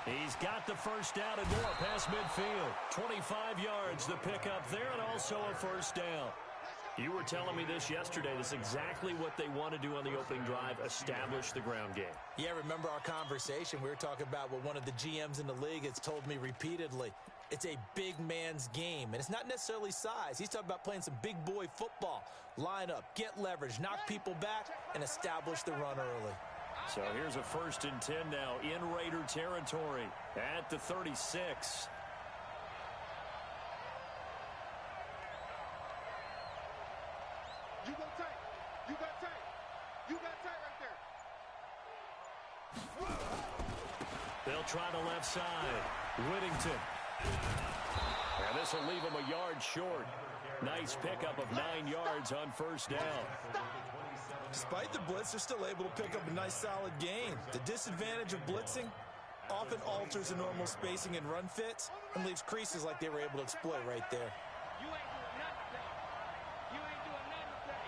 He's got the first down and more past midfield. 25 yards to pick up there and also a first down. You were telling me this yesterday. This is exactly what they want to do on the opening drive, establish the ground game. Yeah, remember our conversation? We were talking about what one of the GMs in the league has told me repeatedly. It's a big man's game, and it's not necessarily size. He's talking about playing some big boy football. Line up, get leverage, knock people back, and establish the run early. So here's a 1st and 10 now in Raider territory at the 36. You go tight. You got tight. You got tight right there. They'll try the left side. Whittington. And this will leave him a yard short. Nice pickup of 9 yards on first down. Despite the blitz, they're still able to pick up a nice solid gain. The disadvantage of blitzing often alters the normal spacing and run fits and leaves creases like they were able to exploit right there. You ain't doing nothing. You ain't doing nothing.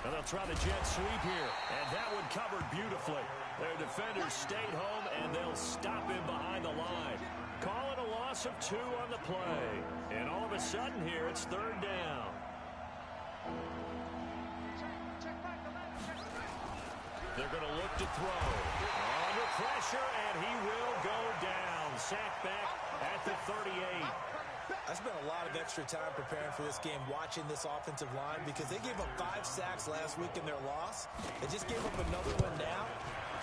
And they'll try the jet sweep here. And that one covered beautifully. Their defenders stayed home, and they'll stop him behind the line. Call it a loss of 2 on the play. And all of a sudden here, it's 3rd down. They're going to look to throw. Under pressure, and he will go down. Sacked back at the 38. I spent a lot of extra time preparing for this game watching this offensive line because they gave up 5 sacks last week in their loss. They just gave up another one now.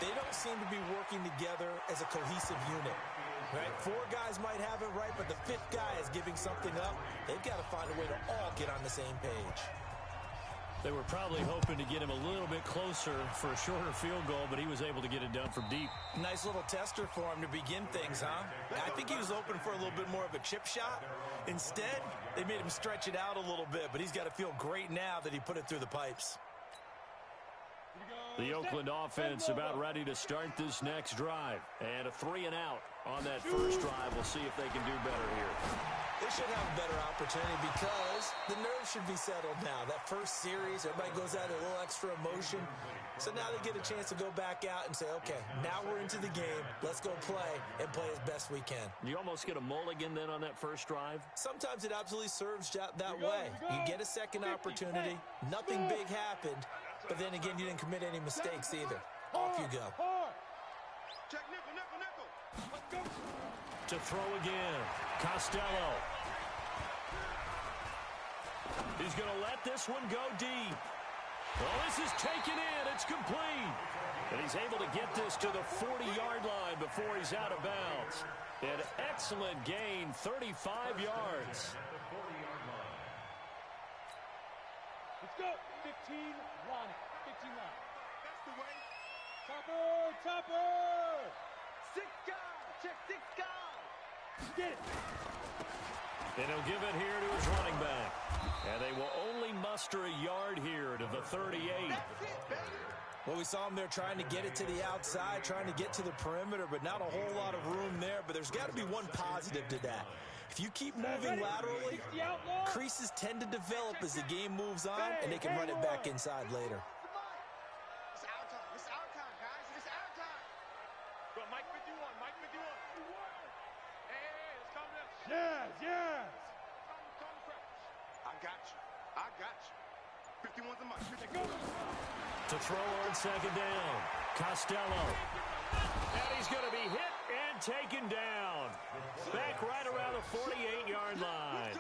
They don't seem to be working together as a cohesive unit. Right? 4 guys might have it right, but the 5th guy is giving something up. They've got to find a way to all get on the same page. They were probably hoping to get him a little bit closer for a shorter field goal, but he was able to get it done from deep. Nice little tester for him to begin things, huh? I think he was open for a little bit more of a chip shot. Instead, they made him stretch it out a little bit, but he's got to feel great now that he put it through the pipes. The Oakland offense about ready to start this next drive. And a 3 and out on that first drive. We'll see if they can do better here. They should have a better opportunity because the nerves should be settled now. That first series, everybody goes out a little extra emotion. So now they get a chance to go back out and say, okay, now we're into the game. Let's go play and play as best we can. You almost get a mulligan then on that first drive? Sometimes it absolutely serves that way. You get a second opportunity. Nothing big happened. But then again, you didn't commit any mistakes either. Off you go. Check nickel, nickel, nickel. Let's go. To throw again. Costello. He's going to let this one go deep. Well, this is taken in. It's complete. And he's able to get this to the 40-yard line before he's out of bounds. An excellent gain, 35 yards. Let's go. 15 line. 15 line. That's the way. Topper, topper. 6 guys. Check 6 guys. Get it. And he'll give it here to his running back. And they will only muster a yard here to the 38. That's it, baby. Well, we saw him there trying to get it to the outside, trying to get to the perimeter, but not a whole lot of room there. But there's got to be one positive to that. If you keep moving laterally, creases tend to develop as the game moves on, and they can run it back inside later. It's our time. It's our time, guys. It's our time. Go, Mike 51. Mike 51. Hey, let's calm down. Yes, yes. Calm crouch. I got you. I got you. 51's a Mike. Go. To throw on second down. Costello. And he's going to be hit and taken down. Back right around the 48-yard line.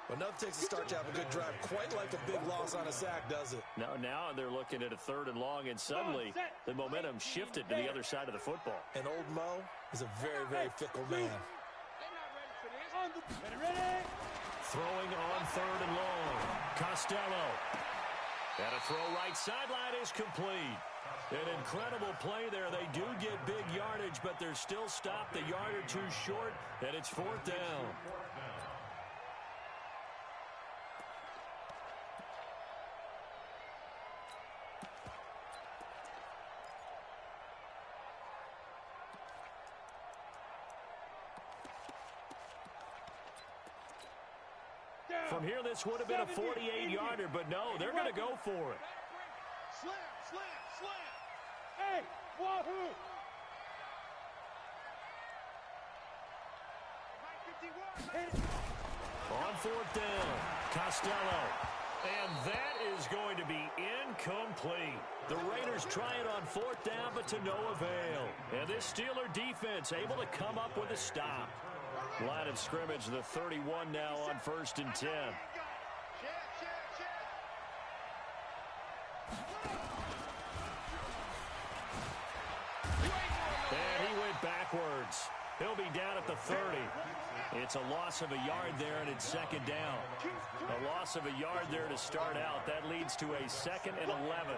Well, nothing takes a start to have a good drive. Quite like a big loss on a sack, does it? Now they're looking at a 3rd and long, and suddenly the momentum shifted to the other side of the football. And old Mo is a very, very fickle man. They're not ready for this. Ready? Throwing on 3rd and long. Costello. And a throw right sideline is complete. An incredible play there. They do get big yardage, but they're still stopped a yard or two short, and it's 4th down. From here, this would have been a 48-yarder, but no, they're going to go for it. Slam, slam, slam. Hey, wahoo! On fourth down, Costello. And that is going to be incomplete. The Raiders try it on fourth down, but to no avail. And this Steeler defense able to come up with a stop. Line of scrimmage, the 31 now on 1st and 10. And he went backwards. He'll be down at the 30. It's a loss of a yard there, and it's 2nd down. A loss of a yard there to start out. That leads to a 2nd and 11.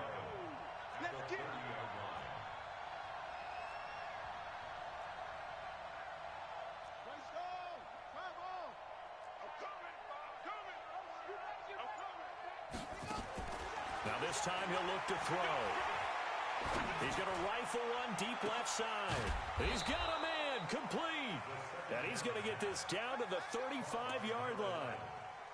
Now this time he'll look to throw. He's going to rifle one deep left side. He's got a man complete. And he's going to get this down to the 35-yard line.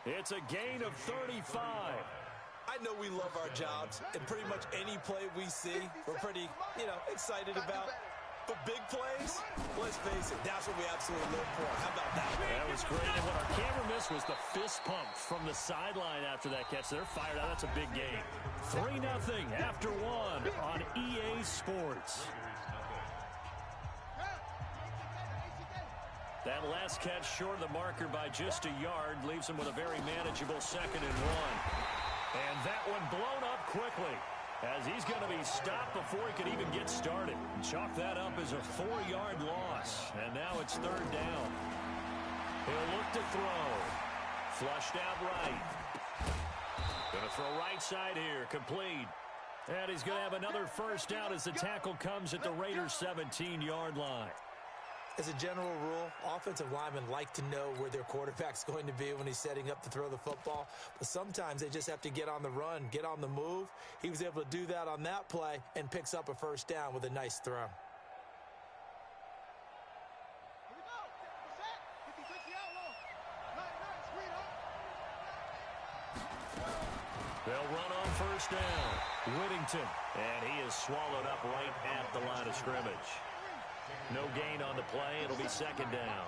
It's a gain of 35. I know we love our jobs, and pretty much any play we see, we're pretty, excited about. But big plays, let's face it, that's what we absolutely live for. How about that? That was great. And what our camera missed was the fist pump from the sideline after that catch. They're fired out. That's a big game. 3-0 after 1 on EA Sports. That last catch short of the marker by just a yard leaves him with a very manageable 2nd and 1. And that one blown up quickly as he's going to be stopped before he could even get started. Chalk that up as a 4-yard loss. And now it's 3rd down. He'll look to throw. Flushed out right. Going to throw right side here. Complete. And he's going to have another 1st down as the tackle comes at the Raiders' 17-yard line. As a general rule, offensive linemen like to know where their quarterback's going to be when he's setting up to throw the football. But sometimes they just have to get on the run, get on the move. He was able to do that on that play and picks up a 1st down with a nice throw. They'll run on 1st down. Whittington. And he is swallowed up right at the line of scrimmage. No gain on the play. It'll be 2nd down.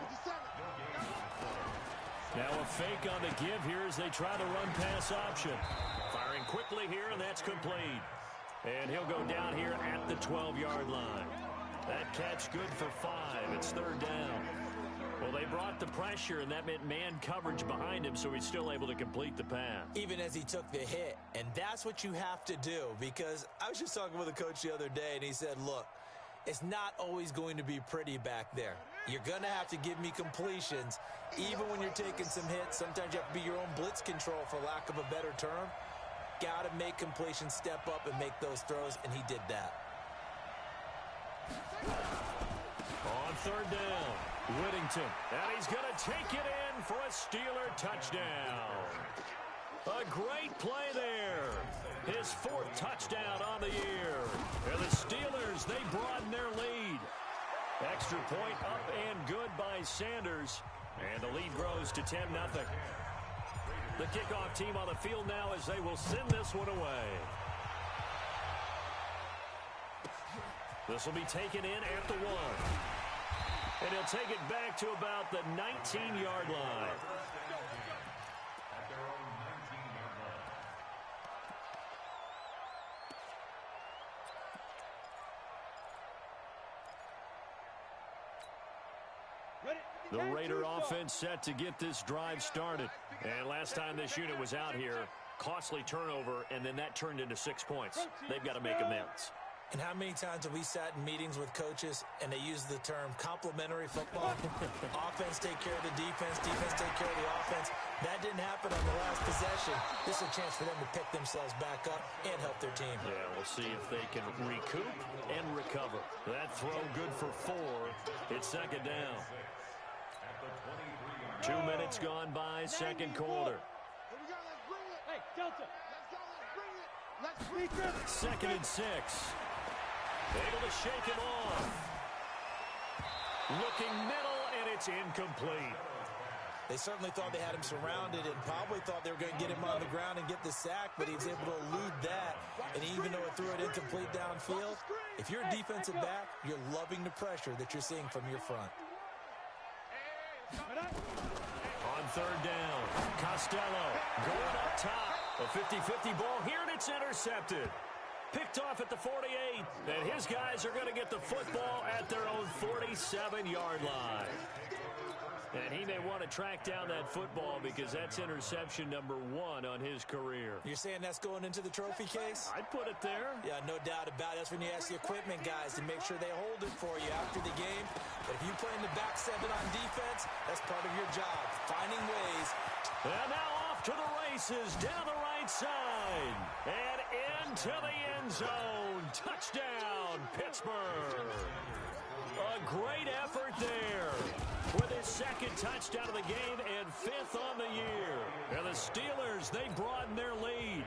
Now a fake on the give here as they try the run-pass option. Firing quickly here, and that's complete. And he'll go down here at the 12-yard line. That catch good for 5. It's 3rd down. Well, they brought the pressure, and that meant man coverage behind him, so he's still able to complete the pass. Even as he took the hit. And that's what you have to do, because I was just talking with a coach the other day, and he said, look, it's not always going to be pretty back there. You're going to have to give me completions. Even when you're taking some hits, sometimes you have to be your own blitz control, for lack of a better term. Got to make completions, step up, and make those throws, and he did that. On 3rd down, Whittington. And he's going to take it in for a Steeler touchdown. A great play there. His 4th touchdown on the year. And the Steelers, they broaden their lead. Extra point up and good by Sanders. And the lead grows to 10-0. The kickoff team on the field now as they will send this one away. This will be taken in at the 1. And he'll take it back to about the 19-yard line. The Raider offense set to get this drive started. And last time this unit was out here, costly turnover, and then that turned into 6 points. They've got to make amends. And how many times have we sat in meetings with coaches and they use the term complementary football? Offense take care of the defense, defense take care of the offense. That didn't happen on the last possession. This is a chance for them to pick themselves back up and help their team. Yeah, we'll see if they can recoup and recover. That throw good for 4. It's 2nd down. 2 minutes gone by, 2nd quarter. Hey, Delta. Let's bring it. 2nd and 6. Able to shake him off. Looking middle, and it's incomplete. They certainly thought they had him surrounded and probably thought they were going to get him on the ground and get the sack, but he was able to elude that. And even though it threw it incomplete downfield, if you're a defensive back, you're loving the pressure that you're seeing from your front. On third down, Costello going up top. A 50-50 ball here, and it's intercepted. Picked off at the 48, and his guys are going to get the football at their own 47-yard line. And he may want to track down that football because that's interception number 1 on his career. You're saying that's going into the trophy case? I'd put it there. Yeah, no doubt about it. That's when you ask the equipment guys to make sure they hold it for you after the game. But if you play in the back 7 on defense, that's part of your job, finding ways. And now off to the races, down the right side, and into the end zone. Touchdown, Pittsburgh. A great effort there with his second touchdown of the game and 5th on the year. And the Steelers, they broaden their lead.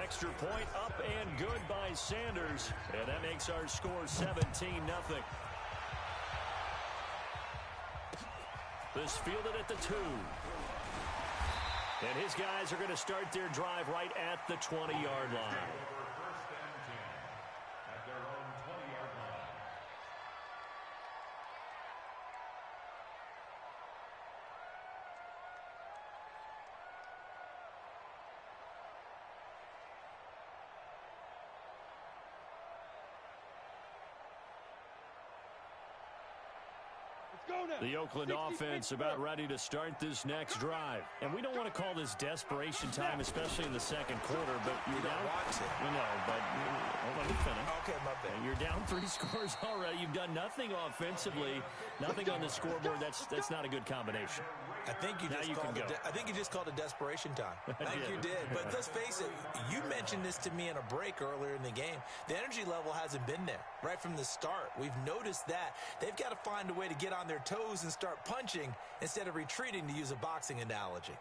Extra point up and good by Sanders. And that makes our score 17-0. This fielded at the 2. And his guys are going to start their drive right at the 20-yard line. The Oakland offense about ready to start this next drive. And we don't want to call this desperation time, especially in the second quarter, but you're down. No, but hold on, you finish. Okay, my bad. You're down 3 scores already. You've done nothing offensively, nothing on the scoreboard. That's not a good combination. I think you just called it desperation time. I think you did. But let's face it, you mentioned this to me in a break earlier in the game. The energy level hasn't been there right from the start. We've noticed that. They've got to find a way to get on their toes and start punching instead of retreating, to use a boxing analogy.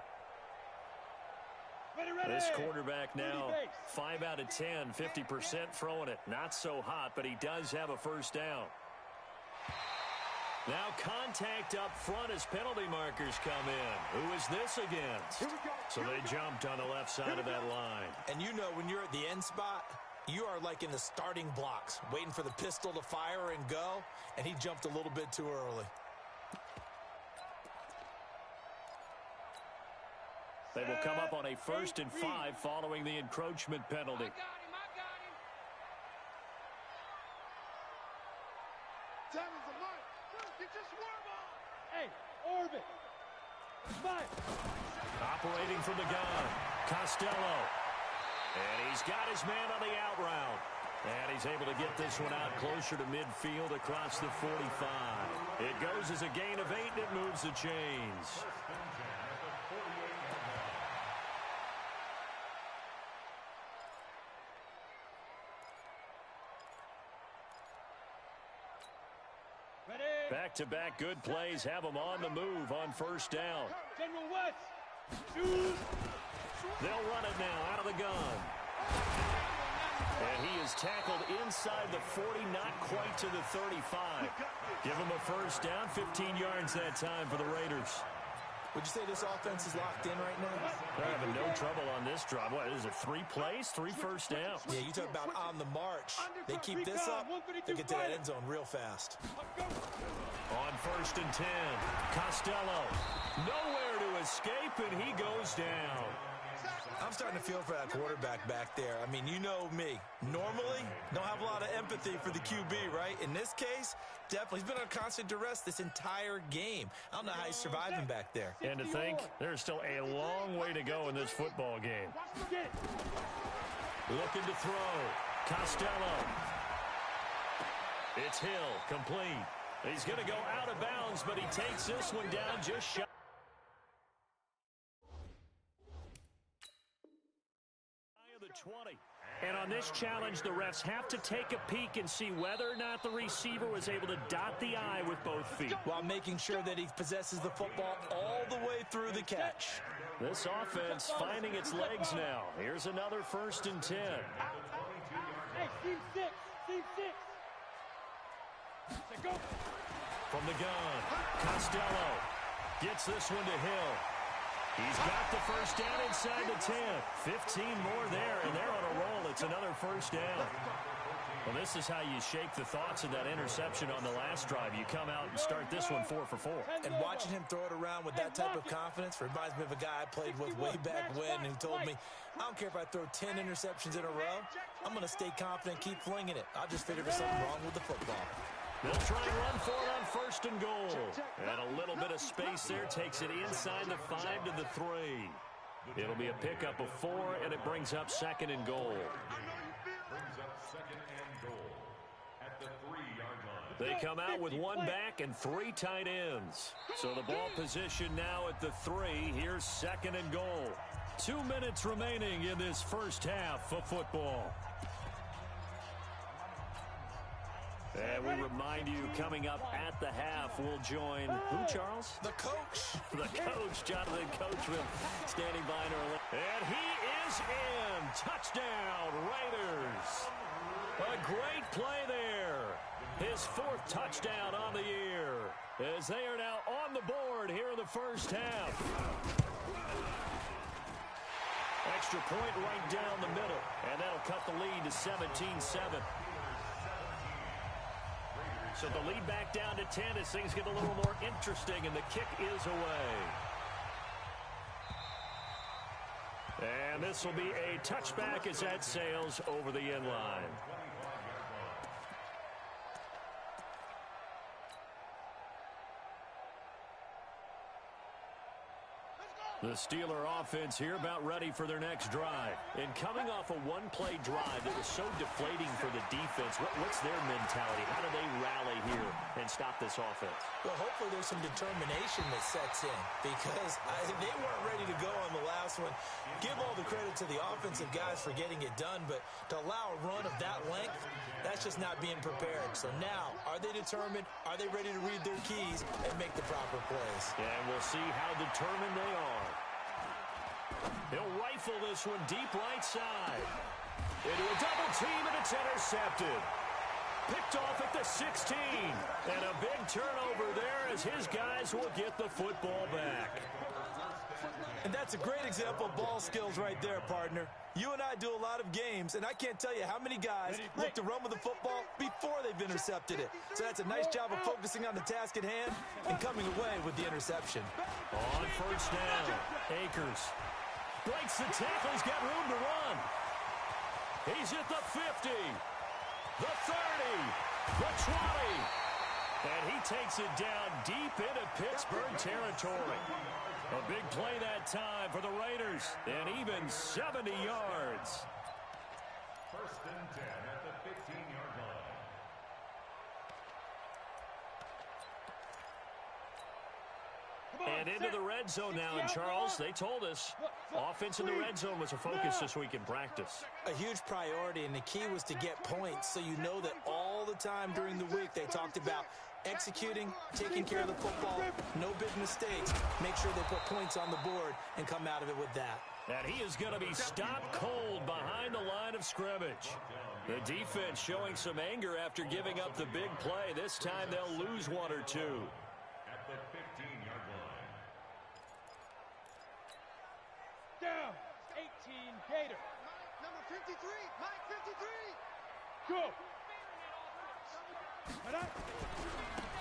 This quarterback now, 5 out of 10, 50% throwing it. Not so hot, but he does have a first down. Now contact up front as penalty markers come in. Who is this against? So they jumped on the left side of that line. And you know, when you're at the end spot, you are like in the starting blocks, waiting for the pistol to fire and go, and he jumped a little bit too early. They will come up on a 1st and 5 following the encroachment penalty. Operating from the gun, Costello. And he's got his man on the out route. And he's able to get this one out closer to midfield across the 45. It goes as a gain of 8, and it moves the chains. Back-to-back good plays have them on the move on first down. General West, shoot. They'll run it now out of the gun. And he is tackled inside the 40, not quite to the 35. Give him a first down, 15 yards that time for the Raiders. Would you say this offense is locked in right now? They're having no trouble on this drive. What is it, 3 plays, 3 first downs? Yeah, you talk about on the march. They keep this up, they'll get to that end zone real fast. On 1st and 10, Costello. Nowhere to escape, and he goes down. I'm starting to feel for that quarterback back there. I mean, you know me. Normally, don't have a lot of empathy for the QB, right? In this case, definitely. He's been under constant duress this entire game. I don't know how he's surviving back there. And to think, there's still a long way to go in this football game. Looking to throw. Costello. It's Hill, complete. He's going to go out of bounds, but he takes this one down just shy of the 20. And on this challenge, the refs have to take a peek and see whether or not the receiver was able to dot the I with both feet, while making sure that he possesses the football all the way through the catch. This offense finding its legs now. Here's another 1st and 10. Hey, team 6. Go. From the gun, Costello gets this one to Hill. He's got the first down inside the 10. 15 more there, and they're on a roll. It's another first down. Well, this is how you shake the thoughts of that interception on the last drive. You come out and start this one 4 for 4. And watching him throw it around with that type of confidence reminds me of a guy I played with way back when who told me, I don't care if I throw 10 interceptions in a row, I'm going to stay confident, keep flinging it. I just figured there's something wrong with the football. They'll try and run for it on 1st and goal. And a little bit of space there takes it inside the 5 to the 3. It'll be a pickup of 4, and it brings up 2nd and goal. They come out with 1 back and 3 tight ends. So the ball position now at the 3. Here's 2nd and goal. 2 minutes remaining in this first half of football. And we remind you, coming up at the half, we'll join who, Charles? The coach. The coach, Jonathan Coachman, standing by in our left. And he is in. Touchdown, Raiders. A great play there. His 4th touchdown on the year, as they are now on the board here in the first half. Extra point right down the middle, and that'll cut the lead to 17-7. So the lead back down to 10 as things get a little more interesting, and the kick is away. And this will be a touchback as that sails over the end line. The Steeler offense here about ready for their next drive. And coming off a one-play drive that was so deflating for the defense, what's their mentality? How do they rally here and stop this offense? Well, hopefully there's some determination that sets in because they weren't ready to go on the last one. Give all the credit to the offensive guys for getting it done, but to allow a run of that length, that's just not being prepared. So now, are they determined? Are they ready to read their keys and make the proper plays? And we'll see how determined they are. He'll rifle this one deep right side. Into a double team, and it's intercepted. Picked off at the 16. And a big turnover there as his guys will get the football back. And that's a great example of ball skills right there, partner. You and I do a lot of games, and I can't tell you how many guys look to run with the football before they've intercepted it. So that's a nice job of focusing on the task at hand and coming away with the interception. On first down, Akers breaks the tackle. He's got room to run. He's at the 50, the 30, the 20. And he takes it down deep into Pittsburgh territory. A big play that time for the Raiders, and even 70 yards. 1st and 10 at the 15-yard line. And into the red zone now, and Charles, they told us offense in the red zone was a focus this week in practice. A huge priority, and the key was to get points, so you know that all the time during the week they talked about executing, taking care of the football, no big mistakes. Make sure they put points on the board and come out of it with that. And he is going to be stopped cold behind the line of scrimmage. The defense showing some anger after giving up the big play. This time they'll lose 1 or 2. At the 15-yard line. Down. 18 Gator. Number 53. Mike 53. Go.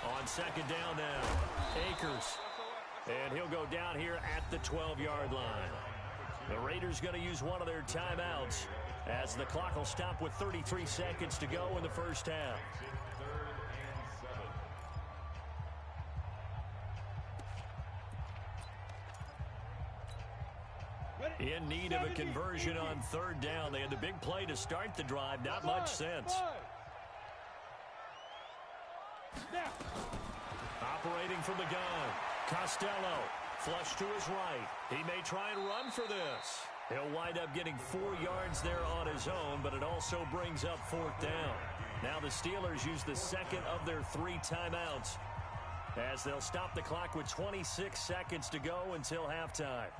On second down now, Akers. And he'll go down here at the 12-yard line. The Raiders going to use one of their timeouts as the clock will stop with 33 seconds to go in the first half. 3rd and 7. In need of a conversion on 3rd down. They had the big play to start the drive. Not much sense. Operating from the gun, Costello, flush to his right. He may try and run for this. He'll wind up getting 4 yards there on his own, but it also brings up 4th down. Now the Steelers use the second of their 3 timeouts as they'll stop the clock with 26 seconds to go until halftime.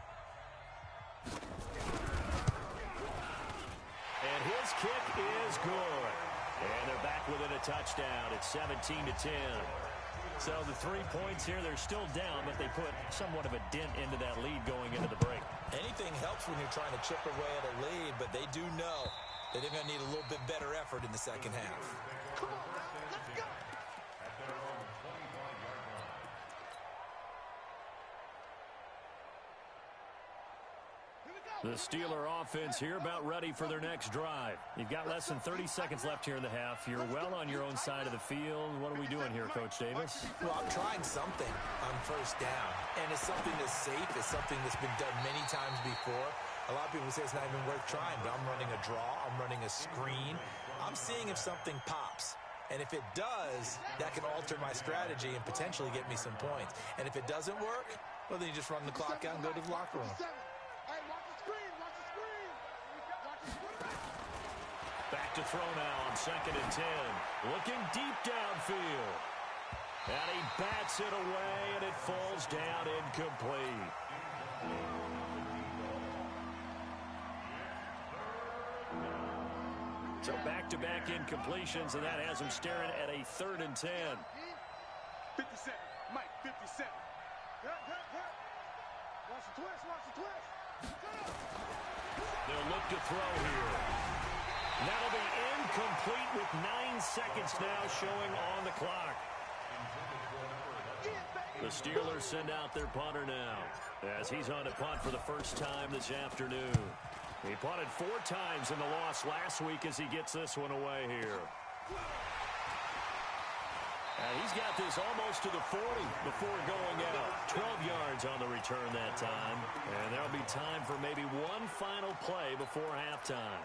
And his kick is good. And they're back within a touchdown. It's 17-10. So the 3 points here, they're still down, but they put somewhat of a dent into that lead going into the break. Anything helps when you're trying to chip away at a lead, but they do know that they're going to need a little bit better effort in the second half. Come on, now, let's go. At their own 25-yard line. Here we go. The Steeler offense here about ready for their next drive. You've got less than 30 seconds left here in the half. You're well on your own side of the field. What are we doing here, Coach Davis? Well, I'm trying something on first down, and it's something that's safe. It's something that's been done many times before. A lot of people say it's not even worth trying, but I'm running a draw. I'm running a screen. I'm seeing if something pops. And if it does, that can alter my strategy and potentially get me some points. And if it doesn't work, well, then you just run the clock out and go to the locker room. Hey, watch the screen. Watch the screen. Watch the screen. Back to throw now on 2nd and 10. Looking deep downfield. And he bats it away, and it falls down incomplete. So back-to-back incompletions, and that has him staring at a 3rd and 10. 57. Mike, 57. Watch the twist. Watch the twist. They'll look to throw here. That'll be incomplete with 9 seconds now showing on the clock. The Steelers send out their punter now as he's on to punt for the first time this afternoon. He punted 4 times in the loss last week as he gets this one away here. And he's got this almost to the 40 before going out. 12 yards on the return that time. And there'll be time for maybe one final play before halftime.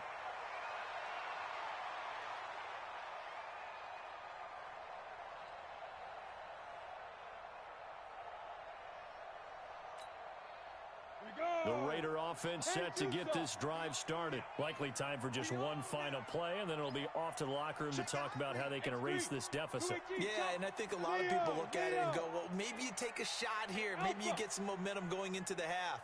The Raider offense set to get this drive started. Likely time for just one final play, and then it'll be off to the locker room to talk about how they can erase this deficit. Yeah, and I think a lot of people look at it and go, well, maybe you take a shot here. Maybe you get some momentum going into the half.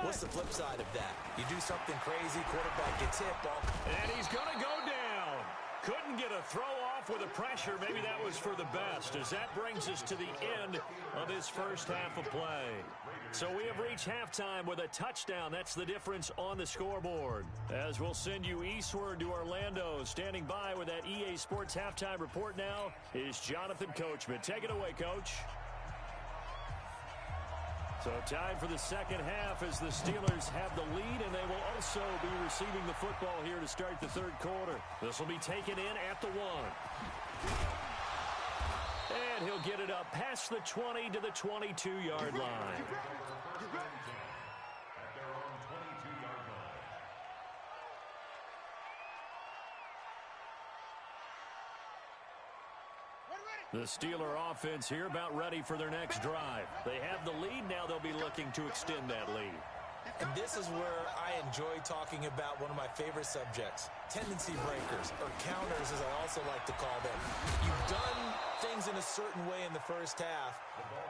What's the flip side of that? You do something crazy, quarterback gets hit, ball. And he's going to go down. Couldn't get a throw off with the pressure. Maybe that was for the best, as that brings us to the end of this first half of play. So we have reached halftime with a touchdown. That's the difference on the scoreboard. As we'll send you eastward to Orlando. Standing by with that EA Sports halftime report now is Jonathan Coachman. Take it away, Coach. So time for the second half as the Steelers have the lead, and they will also be receiving the football here to start the third quarter. This will be taken in at the 1. And he'll get it up past the 20 to the 22-yard line. At their own 22-yard line. The Steeler offense here about ready for their next drive. They have the lead. Now they'll be looking to extend that lead. And this is where I enjoy talking about one of my favorite subjects, tendency breakers, or counters as I also like to call them. You've done things in a certain way in the first half,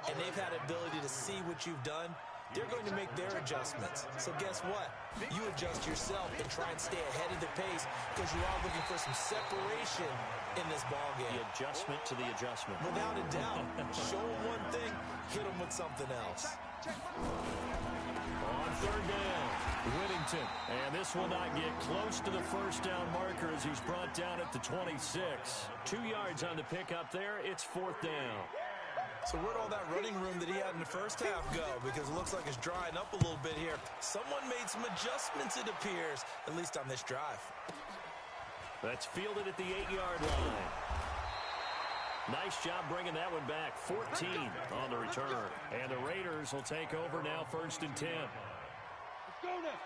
and they've had ability to see what you've done. They're going to make their adjustments. So guess what? You adjust yourself and try and stay ahead of the pace because you are looking for some separation in this ballgame. The adjustment to the adjustment. Without a doubt. Show them one thing, hit them with something else. On third down, Whittington. And this will not get close to the first down marker as he's brought down at the 26. 2 yards on the pickup there. It's 4th down. So where'd all that running room that he had in the first half go? Because it looks like it's drying up a little bit here. Someone made some adjustments, it appears, at least on this drive. That's fielded at the 8-yard line. Nice job bringing that one back. 14 on the return. And the Raiders will take over now 1st and 10.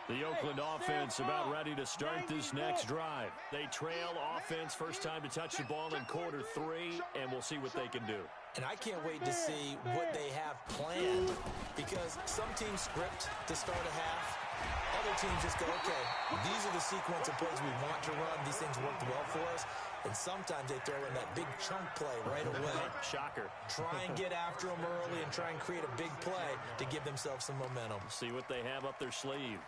The Oakland offense about ready to start this next drive. They trail offense first time to touch the ball in quarter 3, and we'll see what they can do. And I can't wait to see what they have planned, because some teams script to start a half. Other teams just go, okay, these are the sequence of plays we want to run. These things worked well for us. And sometimes they throw in that big chunk play right away. Shocker. Try and get after them early and try and create a big play to give themselves some momentum. See what they have up their sleeve.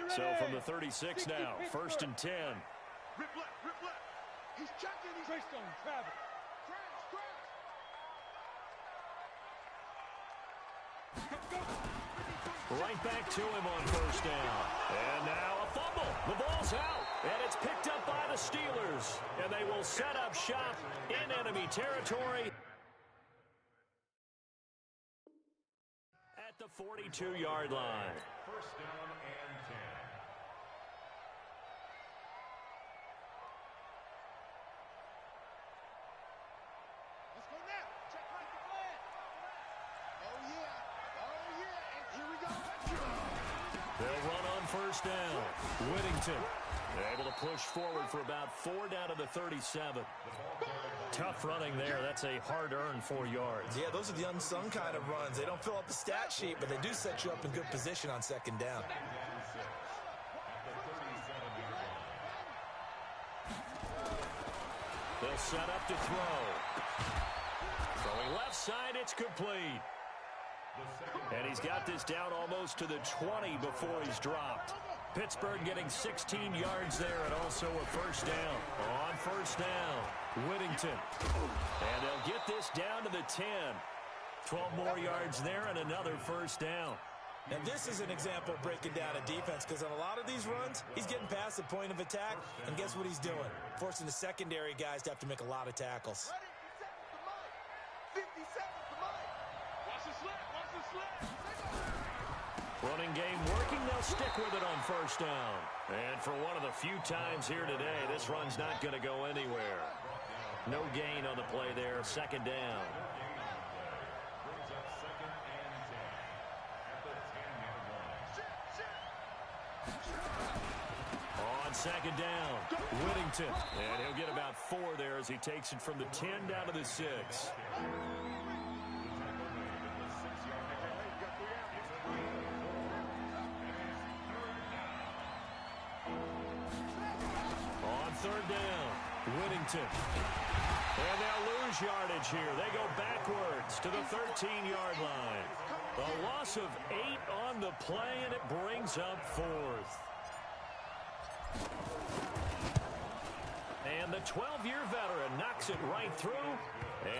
So from the 36 now, 1st and 10. Rip left, rip left. He's checking. He's Greystone, Travis. Right back to him on first down. And now a fumble. The ball's out. And it's picked up by the Steelers. And they will set up shop in enemy territory at the 42-yard line. First down and 10. Let's go now. Check right the flag. Oh, yeah. Oh, yeah. And here we go. Let's go. They'll run on first down. Whittington able to push forward for about 4 down to the 37. Tough running there. That's a hard-earned 4 yards. Yeah, those are the unsung kind of runs. They don't fill up the stat sheet, but they do set you up in good position on second down. They'll set up to throw. Throwing left side, it's complete. And he's got this down almost to the 20 before he's dropped. Pittsburgh getting 16 yards there and also a first down. On first down, Whittington. And they'll get this down to the 10. 12 more yards there and another first down. And this is an example of breaking down a defense, because on a lot of these runs, he's getting past the point of attack, and guess what he's doing? Forcing the secondary guys to have to make a lot of tackles. 50 seconds to mine. Watch the slip. Watch the slip. Running game working. They'll stick with it on first down. And for one of the few times here today, this run's not going to go anywhere. No gain on the play there. Second down. Brings up second and 10 at the 10-yard line. On second down, Whittington. And he'll get about 4 there as he takes it from the 10 down to the 6. On third down, Whittington. And they'll lose yardage here. They go backwards to the 13-yard line. A loss of 8 on the play, and it brings up 4th. And the 12-year veteran knocks it right through,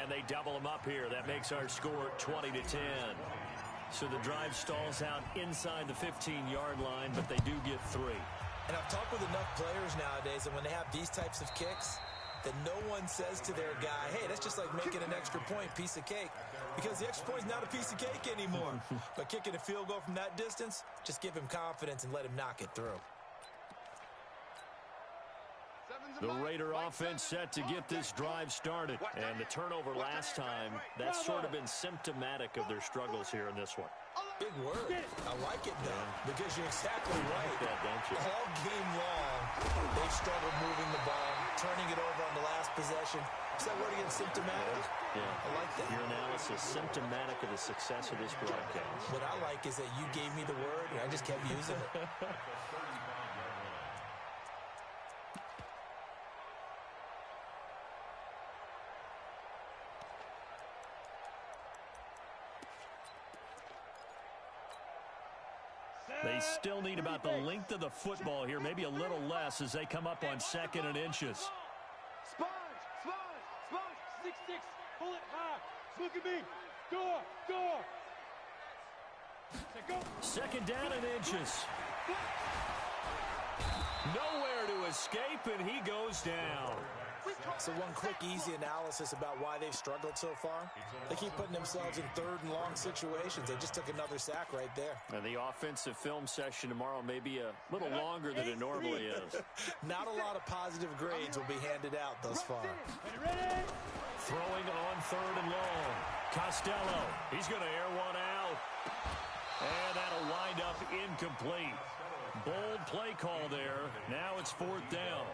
and they double him up here. That makes our score 20-10. So the drive stalls out inside the 15-yard line, but they do get 3. And I've talked with enough players nowadays that when they have these types of kicks, that no one says to their guy, hey, that's just like making an extra point, piece of cake. Because the extra point is not a piece of cake anymore. But kicking a field goal from that distance, just give him confidence and let him knock it through. The Raider offense set to get this drive started. And the turnover last time, that's sort of been symptomatic of their struggles here in this one. Big word. I like it, though, because you're exactly right. That, don't you? All game long, they've struggled moving the ball, turning it over on the last possession. Is that word again, symptomatic? Yeah. I like that. Your analysis, symptomatic of the success of this broadcast. What I like is that you gave me the word, and I just kept using it. They still need about the length of the football here, maybe a little less as they come up on 2nd and inches. Sponge, 6-6, pull it high. Look at me. Door. Go. 2nd down and inches. Nowhere to escape, and he goes down. So one quick, easy analysis about why they've struggled so far. They keep putting themselves in 3rd and long situations. They just took another sack right there. And the offensive film session tomorrow may be a little longer than it normally is. Not a lot of positive grades will be handed out thus far. Throwing on 3rd and long. Costello, he's going to air one out. And that'll wind up incomplete. Bold play call there. Now it's 4th down.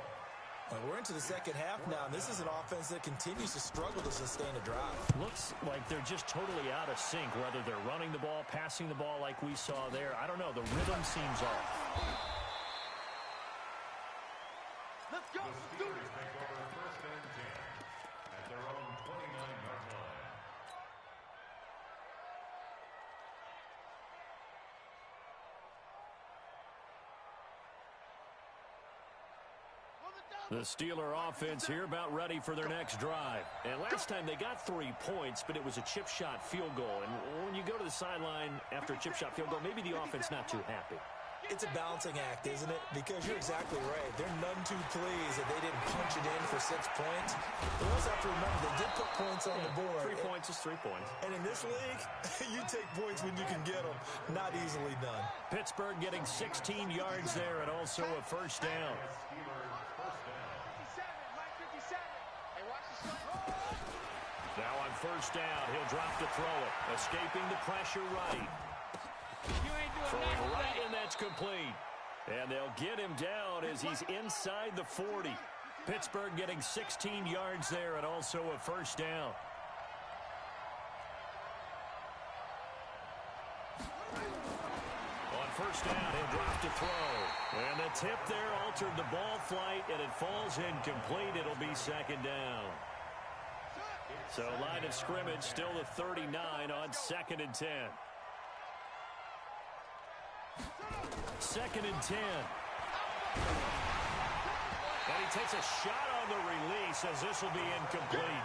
Well, we're into the second half now, and this is an offense that continues to struggle to sustain a drive. Looks like they're just totally out of sync, whether they're running the ball, passing the ball like we saw there. I don't know. The rhythm seems off. Let's go. Let's do it. Take over first and 10 at their own 29-yard line. On the down The Steeler offense here about ready for their next drive. And last time they got 3 points, but it was a chip shot field goal. And when you go to the sideline after a chip shot field goal, maybe the offense not too happy. It's a balancing act, isn't it? Because you're exactly right. They're none too pleased that they didn't punch it in for 6 points. They also have to remember they did put points on the board. 3 points is 3 points. And in this league, you take points when you can get them. Not easily done. Pittsburgh getting 16 yards there and also a first down. Now on first down, he'll drop to throw it. Escaping the pressure right. Throwing right, and that's complete. And they'll get him down as he's inside the 40. Pittsburgh getting 16 yards there and also a first down. On first down, he'll drop to throw. And the tip there altered the ball flight, and it falls incomplete. It'll be second down. So line of scrimmage still the 39 on 2nd and 10. 2nd and 10. And he takes a shot on the release as this will be incomplete.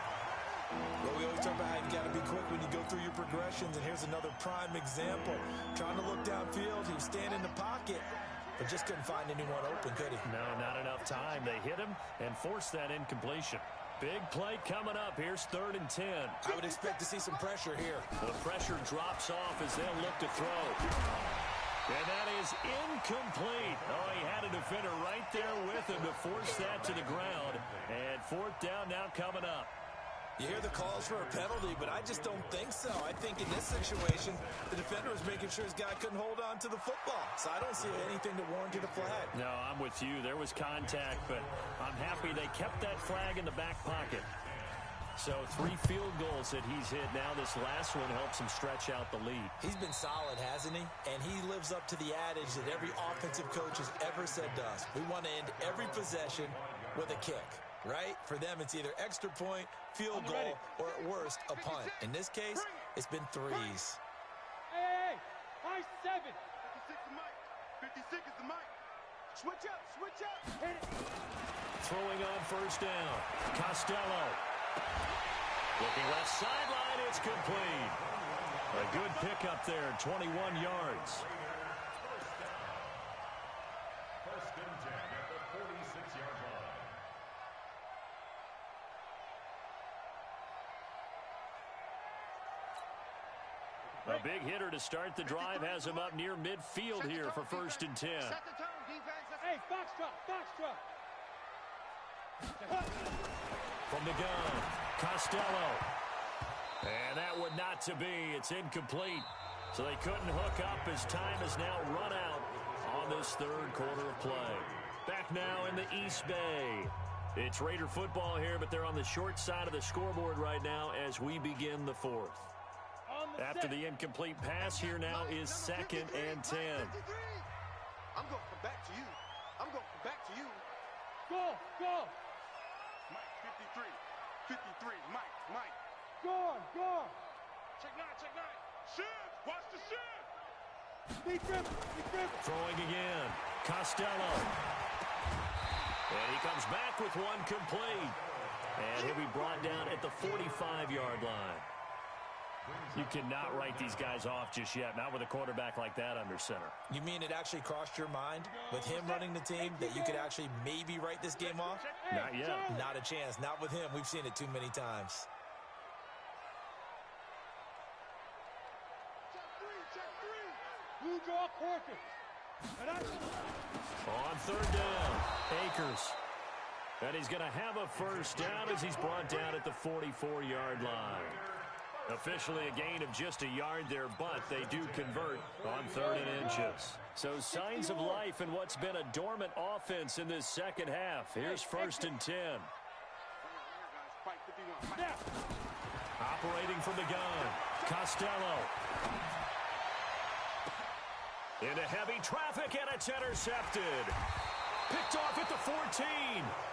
Well, we always talk about how you got to be quick when you go through your progressions, and here's another prime example. Trying to look downfield, he was standing in the pocket, but just couldn't find anyone open, could he? No, not enough time. They hit him and forced that incompletion. Big play coming up. Here's 3rd and 10. I would expect to see some pressure here. The pressure drops off as they'll look to throw. And that is incomplete. Oh, he had a defender right there with him to force that to the ground. And 4th down now coming up. You hear the calls for a penalty, but I just don't think so. I think in this situation, the defender was making sure his guy couldn't hold on to the football. So I don't see anything to warrant a flag. No, I'm with you. There was contact, but I'm happy they kept that flag in the back pocket. So 3 field goals that he's hit now. This last one helps him stretch out the lead. He's been solid, hasn't he? And he lives up to the adage that every offensive coach has ever said to us. We want to end every possession with a kick, right? For them, it's either extra point, field goal, or at worst, a punt. In this case, it's been 3s. Hey, high 7. 56 is Mike. 56 is the Mike. Switch up, switch up. Hit it. Throwing on first down. Costello. Looking left sideline, it's complete. A good pickup there, 21 yards. First and 10 at the 46-yard line. A big hitter to start the drive has him up near midfield here for 1st and 10. Set the tone, defense. Hey, foxtrot, foxtrot. From the gun, Costello. And that would not to be. It's incomplete. So they couldn't hook up as time has now run out on this 3rd quarter of play. Back now in the East Bay. It's Raider football here, but they're on the short side of the scoreboard right now as we begin the 4th. After the incomplete pass, here now is 2nd and 10. I'm going to come back to you. I'm going to come back to you. Go, go. Mike, 53. 53. Mike. Go, go. Check 9, check 9. Shift. Watch the shift. Be dribble, be dribble. Throwing again. Costello. And he comes back with one complete. And he'll be brought down at the 45-yard line. You cannot write these guys off just yet, not with a quarterback like that under center. You mean it actually crossed your mind with him running the team that you could actually maybe write this game off? Not yet. Not a chance. Not with him. We've seen it too many times. Check 3. Blue draw quarter. On 3rd down, Akers. And he's going to have a first down as he's brought down at the 44-yard line. Officially a gain of just a yard there, but they do convert on 3rd and inches. So signs of life in what's been a dormant offense in this second half. Here's 1st and 10. Operating from the gun, Costello. Into heavy traffic, and it's intercepted. Picked off at the 14,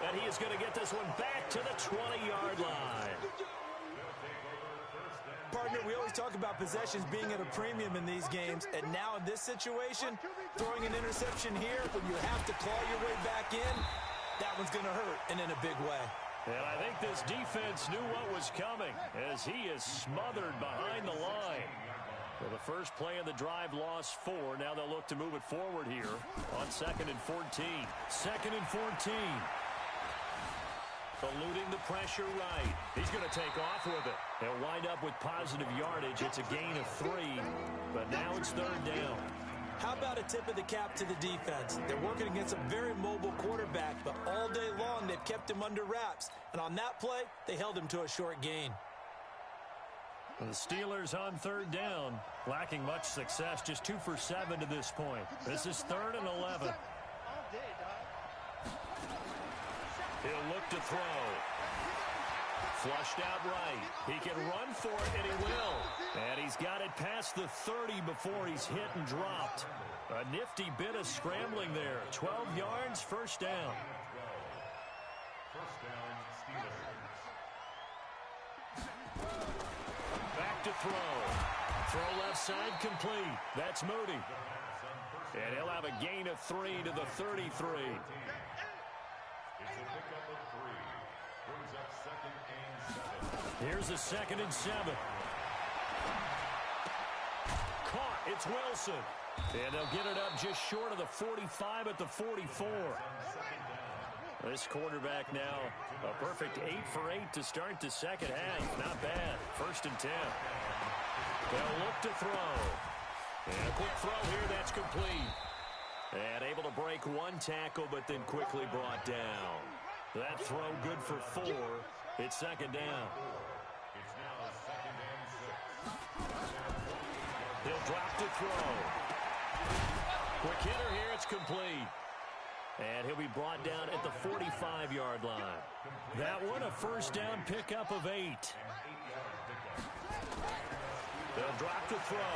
and he is going to get this one back to the 20-yard line. Partner, we always talk about possessions being at a premium in these games, and now in this situation, throwing an interception here when you have to claw your way back in, That one's going to hurt, and in a big way. And I think this defense knew what was coming as he is smothered behind the line. Well, the first play of the drive lost 4. Now they'll look to move it forward here on 2nd and 14. 2nd and 14. Eluding the pressure right. He's going to take off with it. They'll wind up with positive yardage. It's a gain of 3, but now it's 3rd down. How about a tip of the cap to the defense? They're working against a very mobile quarterback, but all day long they've kept him under wraps. And on that play, they held him to a short gain. The Steelers on 3rd down, lacking much success, just 2 for 7 to this point. This is 3rd and 11. He'll look to throw. Flushed out right. He can run for it, and he will. And he's got it past the 30 before he's hit and dropped. A nifty bit of scrambling there. 12 yards, 1st down. First down, Steelers. Back to throw. Throw left side complete. That's Moody. And he'll have a gain of 3 to the 33. It's a pickup of 3. Brings up 2nd and 7. Here's a 2nd and 7. Caught. It's Wilson. And they'll get it up just short of the 45 at the 44. This quarterback now a perfect 8 for 8 to start the 2nd half. Not bad. 1st and 10. They'll look to throw. And a quick throw here. That's complete. And able to break 1 tackle, but then quickly brought down. That throw good for 4. It's 2nd down. It's now 2nd and 6. He'll drop to throw. Quick hitter here. It's complete. And he'll be brought down at the 45-yard line. That one a 1st down pickup of 8. They'll drop to throw.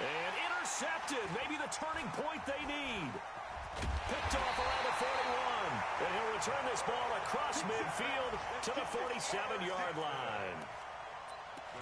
And intercepted. Maybe the turning point they need. Picked off around the 41. And he'll return this ball across midfield to the 47-yard line.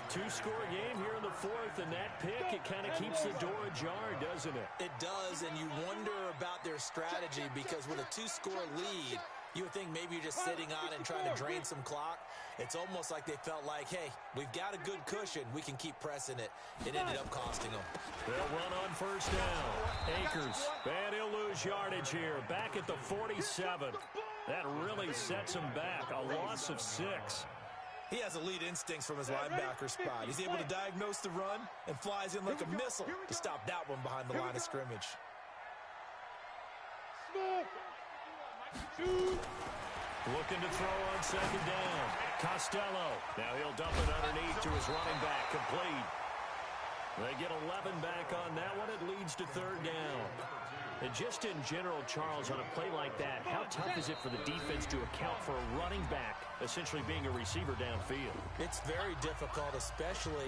2-score game here in the 4th, and that pick, it kind of keeps the door ajar, doesn't it? It does, and you wonder about their strategy because with a 2-score lead, you would think maybe you're just sitting on it and trying to drain some clock. It's almost like they felt like, hey, we've got a good cushion. We can keep pressing it. It ended up costing them. They'll run on 1st down. Akers, and he'll lose yardage here. Back at the 47. That really sets him back. A loss of 6. He has elite instincts from his linebacker spot. He's able to diagnose the run and flies in like a missile to stop that one behind the line of scrimmage. Looking to throw on 2nd down. Costello. Now he'll dump it underneath to his running back. Complete. They get 11 back on that one. It leads to 3rd down. And just in general, Charles, on a play like that, how tough is it for the defense to account for a running back essentially being a receiver downfield? It's very difficult, especially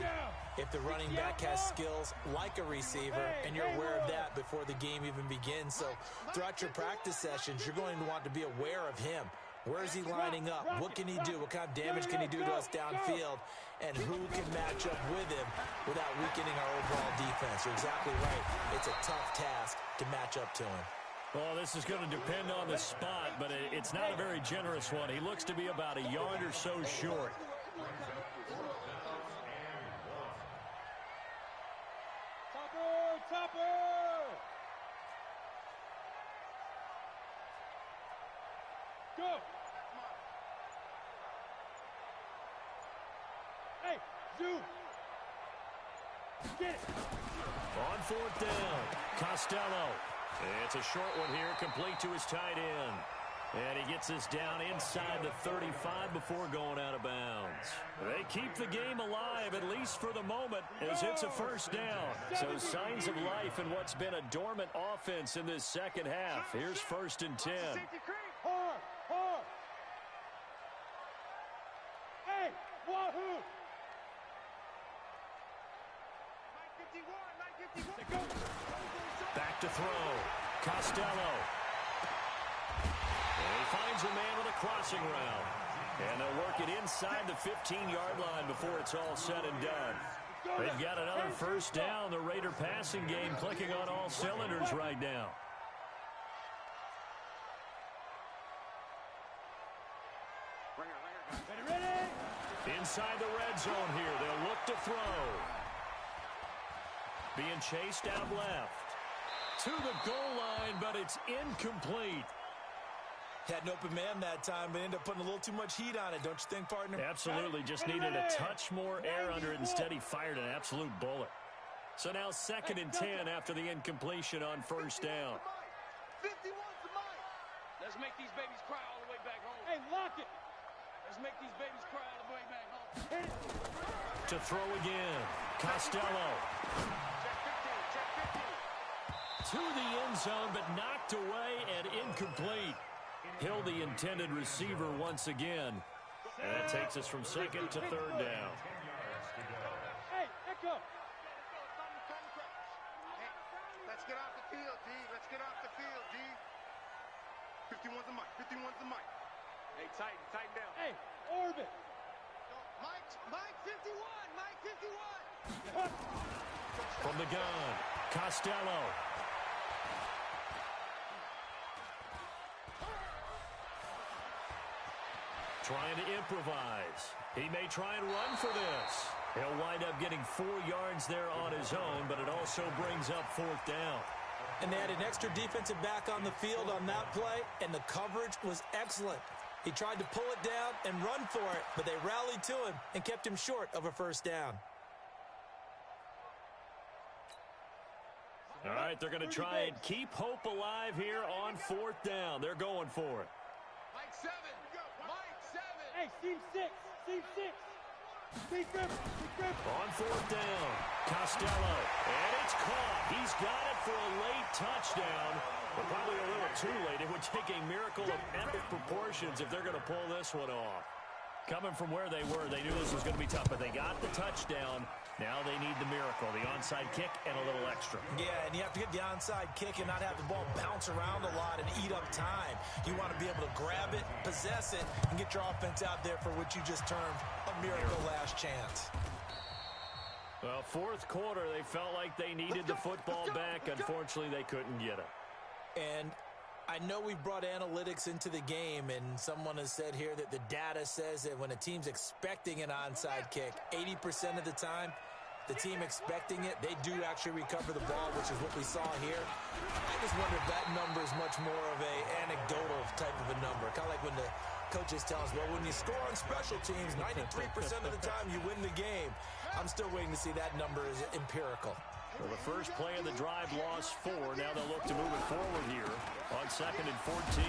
if the running back has skills like a receiver, and you're aware of that before the game even begins. So throughout your practice sessions, you're going to want to be aware of him. Where is he lining up? What can he do? What kind of damage can he do to us downfield? And who can match up with him without weakening our overall defense? You're exactly right. It's a tough task to match up to him. Well, this is going to depend on the spot, but it's not a very generous one. He looks to be about a yard or so short. Topper! Go! Hey, zoom! Get it! On 4th down, Costello. It's a short one here, complete to his tight end. And he gets this down inside the 35 before going out of bounds. They keep the game alive, at least for the moment, as it's a 1st down. So signs of life in what's been a dormant offense in this 2nd half. Here's 1st and 10. Hard! Hey, wahoo! 951. Back to throw. Costello. And he finds a man with a crossing route. And they'll work it inside the 15-yard line before it's all said and done. They've got another 1st down. The Raider passing game clicking on all cylinders right now. Ready. Inside the red zone here. They'll look to throw. Being chased out left. To the goal line, but it's incomplete. Had an open man that time, but ended up putting a little too much heat on it, don't you think, partner? Absolutely. Just needed a touch more air under it. Instead, he fired an absolute bullet. So now 2nd and 10 after the incompletion on first down. 51's the mic. Let's make these babies cry all the way back home. Hey, lock it. Let's make these babies cry all the way back home. Hit it. To throw again. Costello. To the end zone, but knocked away and incomplete. Hill, the intended receiver once again. And that takes us from 2nd to 3rd down. Hey, echo. Hey, let's get off the field, D. Let's get off the field, D. 51's the mic. 51's the mic. Hey, tighten down. Hey, orbit. Mike 51. Mike 51. From the gun, Costello. Trying to improvise. He may try and run for this. He'll wind up getting 4 yards there on his own, but it also brings up 4th down. And they had an extra defensive back on the field on that play, and the coverage was excellent. He tried to pull it down and run for it, but they rallied to him and kept him short of a first down. All right, they're going to try and keep hope alive here on 4th down. They're going for it. Mike 7. Mike 7. Hey, team 6. Team 6. Be good. On 4th down, Costello. And it's caught. He's got it for a late touchdown. But probably a little too late. It would take a miracle of epic proportions if they're going to pull this one off. Coming from where they were, they knew this was going to be tough, but they got the touchdown. Now they need the miracle, the onside kick and a little extra. Yeah, and you have to get the onside kick and not have the ball bounce around a lot and eat up time. You want to be able to grab it, possess it, and get your offense out there for what you just termed a miracle last chance. Well, 4th quarter, they felt like they needed the football back. Unfortunately, they couldn't get it. And I know we brought analytics into the game, and someone has said here that the data says that when a team's expecting an onside kick, 80% of the time, the team expecting it, they do actually recover the ball, which is what we saw here. I just wonder if that number is much more of a anecdotal type of a number. Kind of like when the coaches tell us, well, when you score on special teams, 93% of the time you win the game. I'm still waiting to see that number is empirical. Well, the first play of the drive lost 4. Now they'll look to move it forward here on 2nd and 14.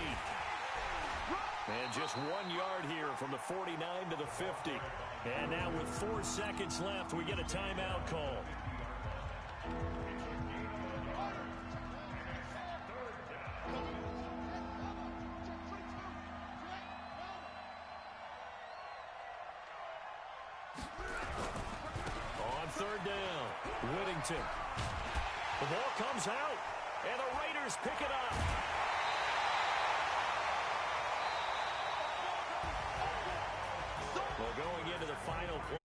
And just 1 yard here from the 49 to the 50. And now with 4 seconds left, we get a timeout call. On 3rd down, Whittington. The ball comes out, and the Raiders pick it up. Well, going into the final play.